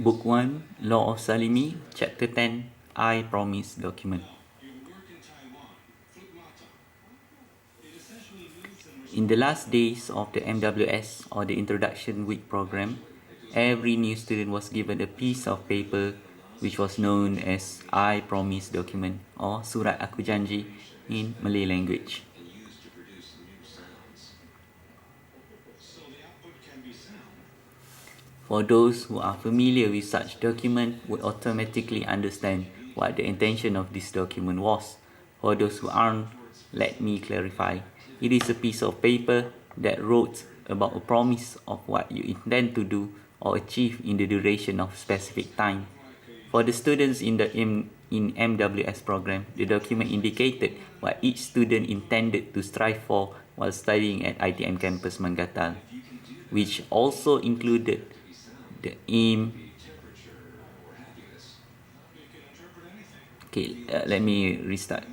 Book 1, Law of Salimi Chapter 10, I Promise document. In the last days of the MWS or the Introduction Week program, every new student was given a piece of paper which was known as I Promise document or Surat Aku Janji in Malay language. For those who are familiar with such document would automatically understand what the intention of this document was. For those who aren't, let me clarify. It is a piece of paper that wrote about a promise of what you intend to do or achieve in the duration of specific time. For the students in the MWS program, the document indicated what each student intended to strive for while studying at ITM campus Mangatal, which also included the aim. Let me restart.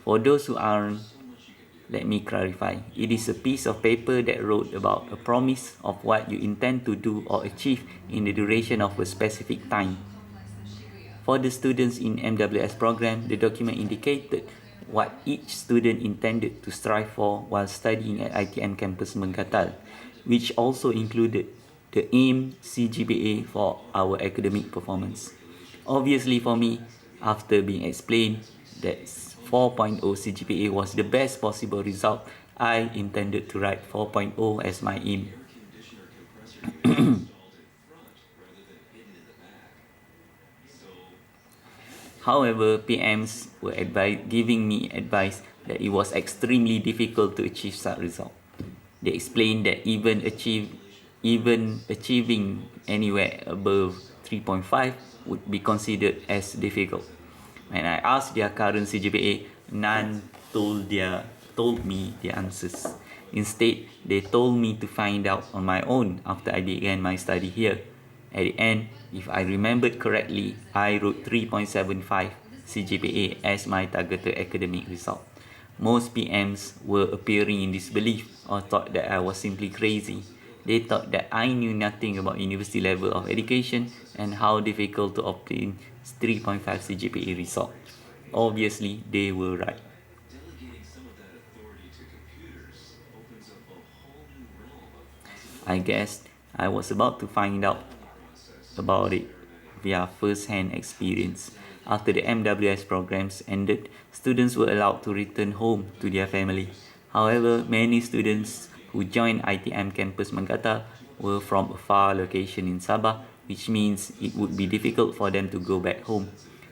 For those who aren't, let me clarify. It is a piece of paper that wrote about a promise of what you intend to do or achieve in the duration of a specific time. For the students in MWS program, the document indicated what each student intended to strive for while studying at ITM campus Mengkatal, which also included the aim CGPA for our academic performance. Obviously for me, after being explained that 4.0 CGPA was the best possible result, I intended to write 4.0 as my aim. However, PMs were giving me advice that it was extremely difficult to achieve such result. They explained that even achieving anywhere above 3.5 would be considered as difficult. When I asked their current CGPA, none told me the answers. Instead, they told me to find out on my own after I began my study here. At the end, if I remembered correctly, I wrote 3.75 CGPA as my targeted academic result. Most PMs were appearing in disbelief or thought that I was simply crazy. They thought that I knew nothing about university level of education and how difficult to obtain 3.5 CGPA result. Obviously, they were right. I guess I was about to find out about it via first-hand experience. After the MWS programs ended, students were allowed to return home to their family. However, many students who joined ITM campus Mangata were from a far location in Sabah, which means it would be difficult for them to go back home.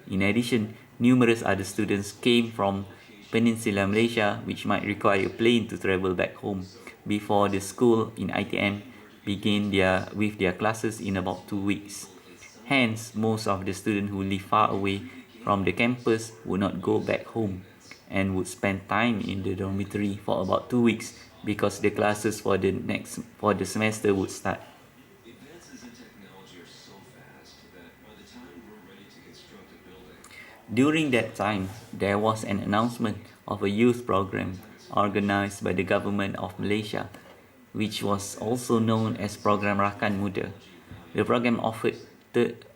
In addition, numerous other students came from Peninsular Malaysia, which might require a plane to travel back home before the school in ITM begin with their classes in about 2 weeks. Hence, most of the students who live far away from the campus would not go back home and would spend time in the dormitory for about 2 weeks because the classes for the semester would start. During that time, there was an announcement of a youth program organized by the government of Malaysia, which was also known as Program Rakan Muda. The program offered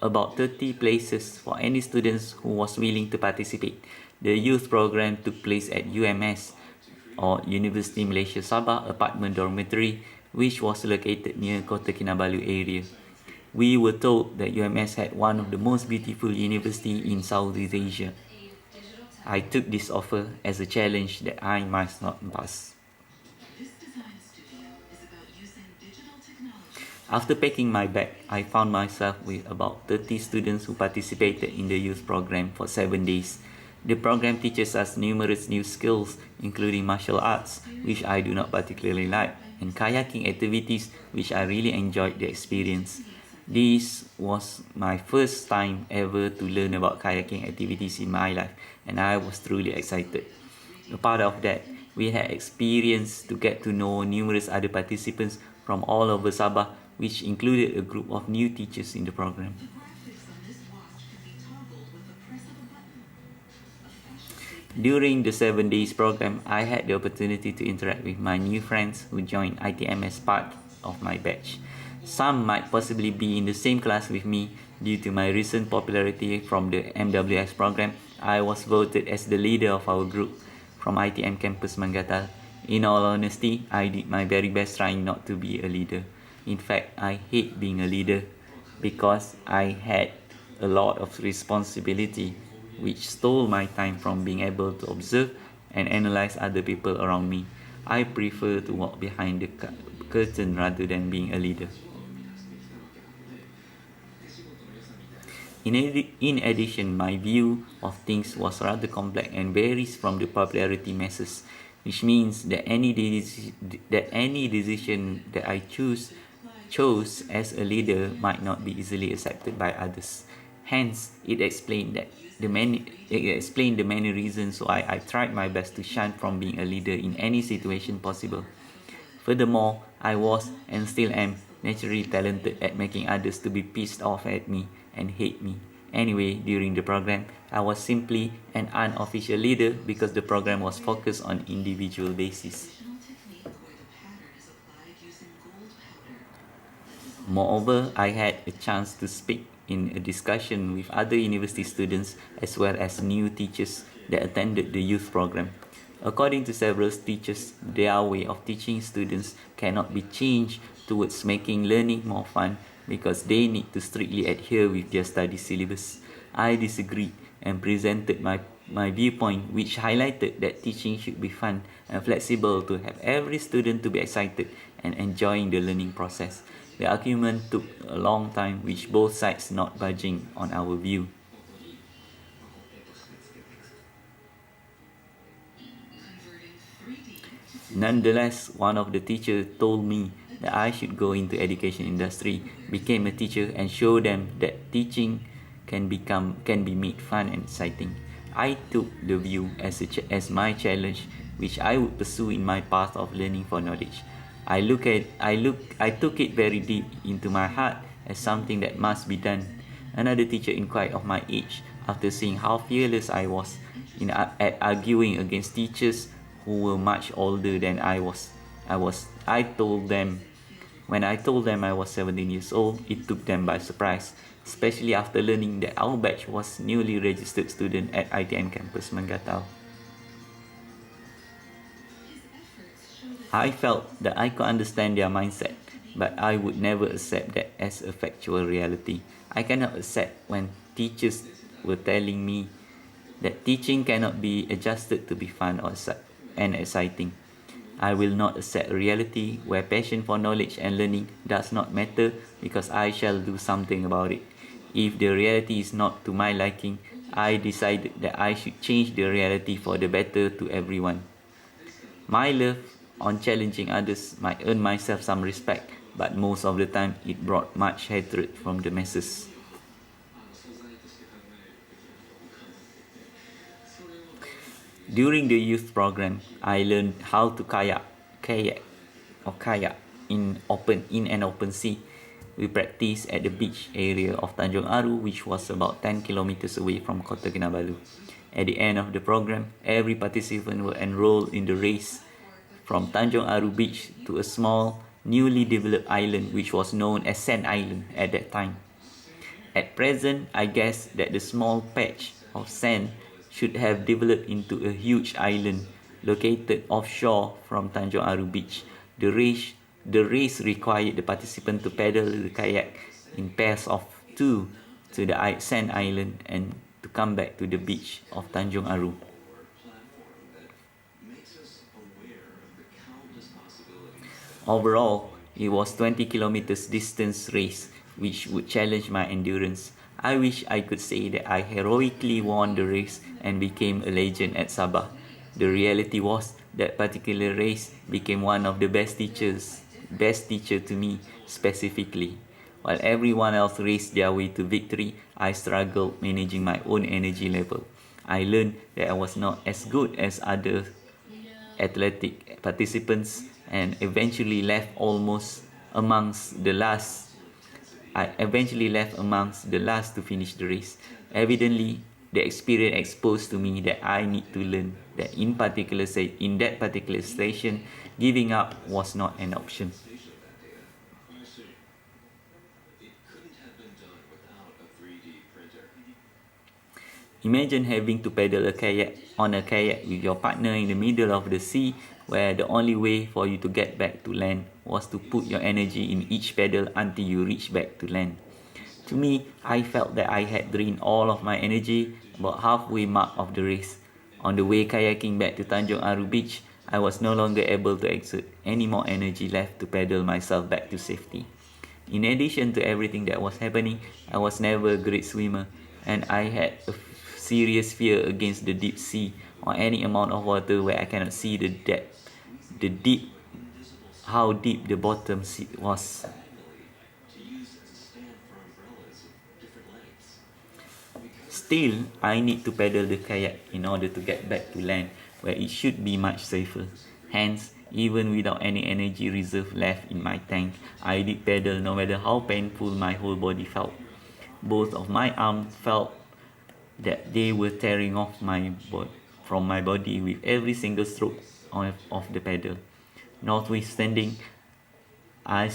about 30 places for any students who was willing to participate. The youth program took place at UMS or University Malaysia Sabah apartment dormitory, which was located near Kota Kinabalu area. We were told that UMS had one of the most beautiful universities in Southeast Asia. I took this offer as a challenge that I must not pass. After packing my bag, I found myself with about 30 students who participated in the youth program for 7 days. The program teaches us numerous new skills, including martial arts, which I do not particularly like, and kayaking activities, which I really enjoyed the experience. This was my first time ever to learn about kayaking activities in my life, and I was truly excited. A part of that, we had experience to get to know numerous other participants from all over Sabah, which included a group of new teachers in the program. During the 7 days program, I had the opportunity to interact with my new friends who joined ITM as part of my batch. Some might possibly be in the same class with me. Due to my recent popularity from the MWS program, I was voted as the leader of our group from ITM campus Mangatal. In all honesty, I did my very best trying not to be a leader. In fact, I hate being a leader because I had a lot of responsibility which stole my time from being able to observe and analyze other people around me. I prefer to walk behind the curtain rather than being a leader. In addition, my view of things was rather complex and varies from the popularity masses, which means that any decision that I chose as a leader might not be easily accepted by others. Hence, it explained the many reasons why I tried my best to shine from being a leader in any situation possible. Furthermore, I was and still am naturally talented at making others to be pissed off at me and hate me. Anyway, during the program, I was simply an unofficial leader because the program was focused on individual basis. Moreover, I had a chance to speak in a discussion with other university students as well as new teachers that attended the youth program. According to several teachers, their way of teaching students cannot be changed towards making learning more fun because they need to strictly adhere with their study syllabus. I disagreed and presented my viewpoint, which highlighted that teaching should be fun and flexible to have every student to be excited and enjoying the learning process. The argument took a long time, with both sides not budging on our view. Nonetheless, one of the teachers told me that I should go into education industry, become a teacher, and show them that teaching can be made fun and exciting. I took the view as my challenge, which I would pursue in my path of learning for knowledge. I took it very deep into my heart as something that must be done. Another teacher inquired of my age after seeing how fearless I was at arguing against teachers who were much older than I was. I told them When I told them I was 17 years old, it took them by surprise, especially after learning that our batch was newly registered student at ITM campus Mangatau. I felt that I could understand their mindset, but I would never accept that as a factual reality. I cannot accept when teachers were telling me that teaching cannot be adjusted to be fun and exciting. I will not accept a reality where passion for knowledge and learning does not matter because I shall do something about it. If the reality is not to my liking, I decided that I should change the reality for the better to everyone. My love on challenging others might earn myself some respect, but most of the time it brought much hatred from the masses. During the youth program, I learned how to kayak in an open sea. We practiced at the beach area of Tanjung Aru, which was about 10 kilometers away from Kota Kinabalu. At the end of the program, every participant will enroll in the race from Tanjung Aru beach to a small, newly developed island which was known as Sand Island at that time. At present, I guess that the small patch of sand should have developed into a huge island located offshore from Tanjung Aru beach. The race required the participant to paddle the kayak in pairs of 2 to the sand island and to come back to the beach of Tanjung Aru. Overall, it was 20 kilometers distance race which would challenge my endurance. I wish I could say that I heroically won the race and became a legend at Sabah. The reality was that particular race became one of the best teacher to me specifically. While everyone else raced their way to victory, I struggled managing my own energy level. I learned that I was not as good as other athletic participants and eventually left amongst the last to finish the race. Evidently, the experience exposed to me that I need to learn that in that particular station, giving up was not an option. Imagine having to paddle a kayak with your partner in the middle of the sea, where the only way for you to get back to land was to put your energy in each paddle until you reach back to land. To me, I felt that I had drained all of my energy about halfway mark of the race. On the way kayaking back to Tanjung Aru Beach, I was no longer able to exert any more energy left to paddle myself back to safety. In addition to everything that was happening, I was never a great swimmer, and I had a serious fear against the deep sea or any amount of water where I cannot see the deep, how deep the bottom was. Still, I need to paddle the kayak in order to get back to land where it should be much safer. Hence, even without any energy reserve left in my tank, I did paddle no matter how painful my whole body felt. Both of my arms felt that they were tearing off from my body with every single stroke of the paddle. Notwithstanding, I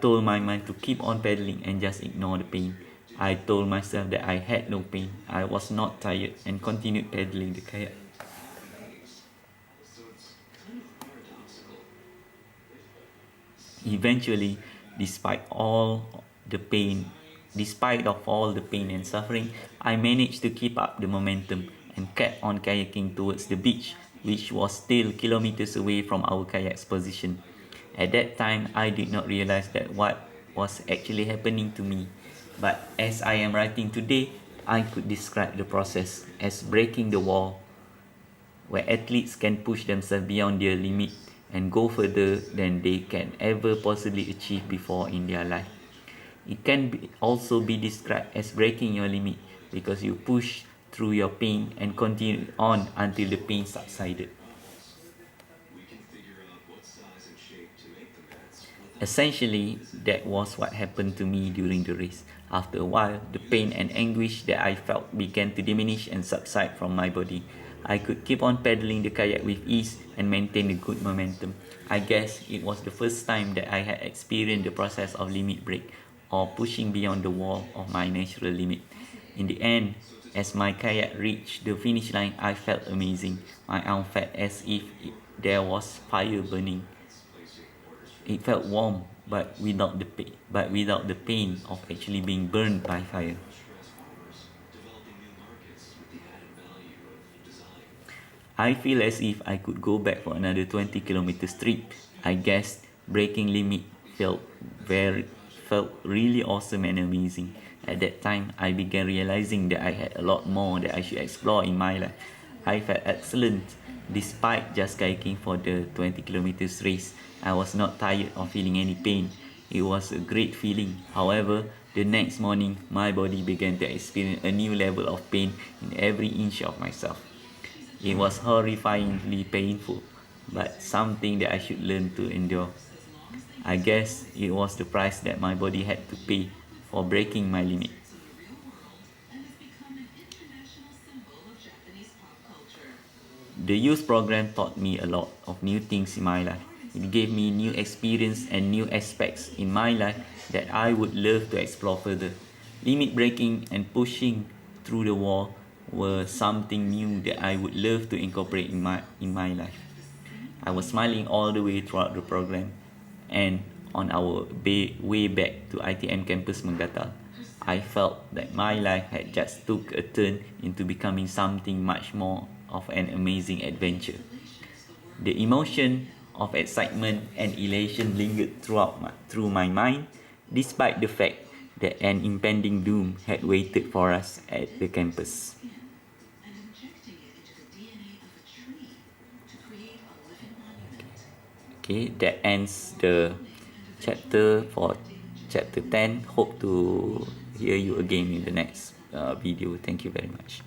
told my mind to keep on paddling and just ignore the pain. I told myself that I had no pain, I was not tired, and continued paddling the kayak. Eventually, despite all the pain, despite of all the pain and suffering, I managed to keep up the momentum and kept on kayaking towards the beach, which was still kilometers away from our kayak's position. At that time, I did not realize that what was actually happening to me. But as I am writing today, I could describe the process as breaking the wall, where athletes can push themselves beyond their limit and go further than they can ever possibly achieve before in their life. It can also be described as breaking your limit because you push through your pain and continue on until the pain subsided. Essentially, that was what happened to me during the race. After a while, the pain and anguish that I felt began to diminish and subside from my body. I could keep on paddling the kayak with ease and maintain a good momentum. I guess it was the first time that I had experienced the process of limit break, or pushing beyond the wall of my natural limit. In the end, as my kayak reached the finish line, I felt amazing. My arm felt as if there was fire burning. It felt warm, but without the pain of actually being burned by fire. I feel as if I could go back for another 20 kilometers trip. I guess breaking limit felt felt really awesome and amazing. At that time, I began realizing that I had a lot more that I should explore in my life. I felt excellent despite just kayaking for the 20 kilometers race. I was not tired or feeling any pain. It was a great feeling. However, the next morning, my body began to experience a new level of pain in every inch of myself. It was horrifyingly painful, but something that I should learn to endure. I guess it was the price that my body had to pay for breaking my limit. The youth program taught me a lot of new things in my life. It gave me new experience and new aspects in my life that I would love to explore further. Limit breaking and pushing through the wall were something new that I would love to incorporate in my life. I was smiling all the way throughout the program, and on our way back to ITM campus Menggatal, I felt that my life had just took a turn into becoming something much more of an amazing adventure. The emotion of excitement and elation lingered through my mind, despite the fact that an impending doom had waited for us at the campus. Okay, that ends the chapter for chapter 10. Hope to hear you again in the next video. Thank you very much.